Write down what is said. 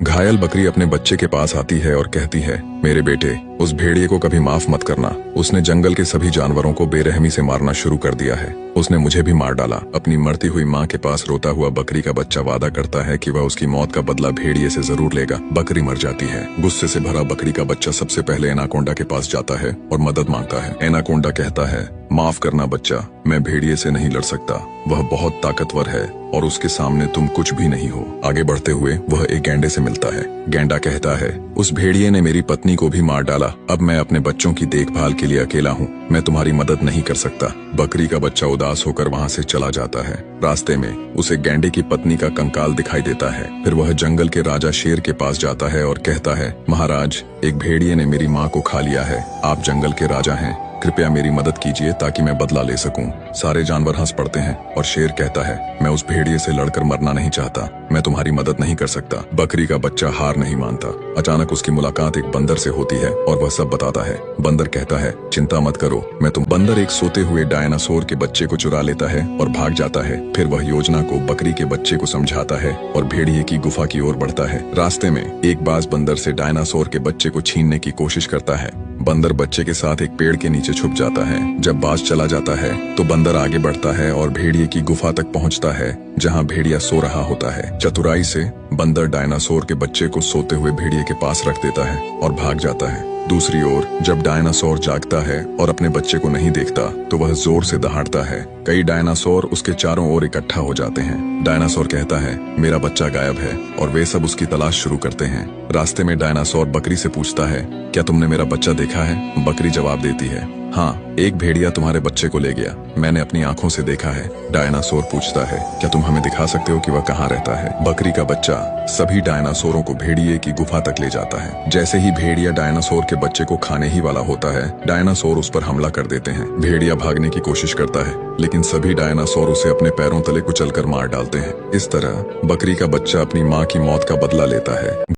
घायल बकरी अपने बच्चे के पास आती है और कहती है, मेरे बेटे, उस भेड़िए को कभी माफ मत करना। उसने जंगल के सभी जानवरों को बेरहमी से मारना शुरू कर दिया है। उसने मुझे भी मार डाला। अपनी मरती हुई माँ के पास रोता हुआ बकरी का बच्चा वादा करता है कि वह उसकी मौत का बदला भेड़िए से जरूर लेगा। बकरी मर जाती है। गुस्से से भरा बकरी का बच्चा सबसे पहले एनाकोंडा के पास जाता है और मदद मांगता है। एनाकोंडा कहता है, माफ करना बच्चा, मैं भेड़िए से नहीं लड़ सकता। वह बहुत ताकतवर है और उसके सामने तुम कुछ भी नहीं हो। आगे बढ़ते हुए वह एक गैंडे से मिलता है। गैंडा कहता है, उस भेड़िए ने मेरी पत्नी को भी मार डाला। अब मैं अपने बच्चों की देखभाल के लिए अकेला हूँ। मैं तुम्हारी मदद नहीं कर सकता। बकरी का बच्चा उदास होकर वहाँ से चला जाता है। रास्ते में उसे गैंडे की पत्नी का कंकाल दिखाई देता है। फिर वह जंगल के राजा शेर के पास जाता है और कहता है, महाराज, एक भेड़िए ने मेरी माँ को खा लिया है। आप जंगल के राजा हैं, कृपया मेरी मदद कीजिए ताकि मैं बदला ले सकूं। सारे जानवर हंस पड़ते हैं और शेर कहता है, मैं उस भेड़िए से लड़कर मरना नहीं चाहता। मैं तुम्हारी मदद नहीं कर सकता। बकरी का बच्चा हार नहीं मानता। अचानक उसकी मुलाकात एक बंदर से होती है और वह सब बताता है। बंदर कहता है, चिंता मत करो, मैं तुम। बंदर एक सोते हुए डायनासोर के बच्चे को चुरा लेता है और भाग जाता है। फिर वह योजना को बकरी के बच्चे को समझाता है और भेड़िए की गुफा की ओर बढ़ता है। रास्ते में एक बाज बंदर से डायनासोर के बच्चे को छीनने की कोशिश करता है। बंदर बच्चे के साथ एक पेड़ के नीचे छुप जाता है। जब बाज चला जाता है तो बंदर आगे बढ़ता है और भेड़िए की गुफा तक पहुंचता है जहां भेड़िया सो रहा होता है। चतुराई से बंदर डायनासोर के बच्चे को सोते हुए भेड़िए के पास रख देता है और भाग जाता है। दूसरी ओर जब डायनासोर जागता है और अपने बच्चे को नहीं देखता तो वह जोर से दहाड़ता है। कई डायनासोर उसके चारों ओर इकट्ठा हो जाते हैं। डायनासोर कहता है, मेरा बच्चा गायब है, और वे सब उसकी तलाश शुरू करते हैं। रास्ते में डायनासोर बकरी से पूछता है, क्या तुमने मेरा बच्चा देखा है? बकरी जवाब देती है, हाँ, एक भेड़िया तुम्हारे बच्चे को ले गया। मैंने अपनी आंखों से देखा है। डायनासोर पूछता है, क्या तुम हमें दिखा सकते हो कि वह कहाँ रहता है? बकरी का बच्चा सभी डायनासोरों को भेड़िए की गुफा तक ले जाता है। जैसे ही भेड़िया डायनासोर के बच्चे को खाने ही वाला होता है, डायनासोर उस पर हमला कर देते हैं। भेड़िया भागने की कोशिश करता है, लेकिन सभी डायनासोर उसे अपने पैरों तले कुचलकर मार डालते हैं। इस तरह बकरी का बच्चा अपनी माँ की मौत का बदला लेता है।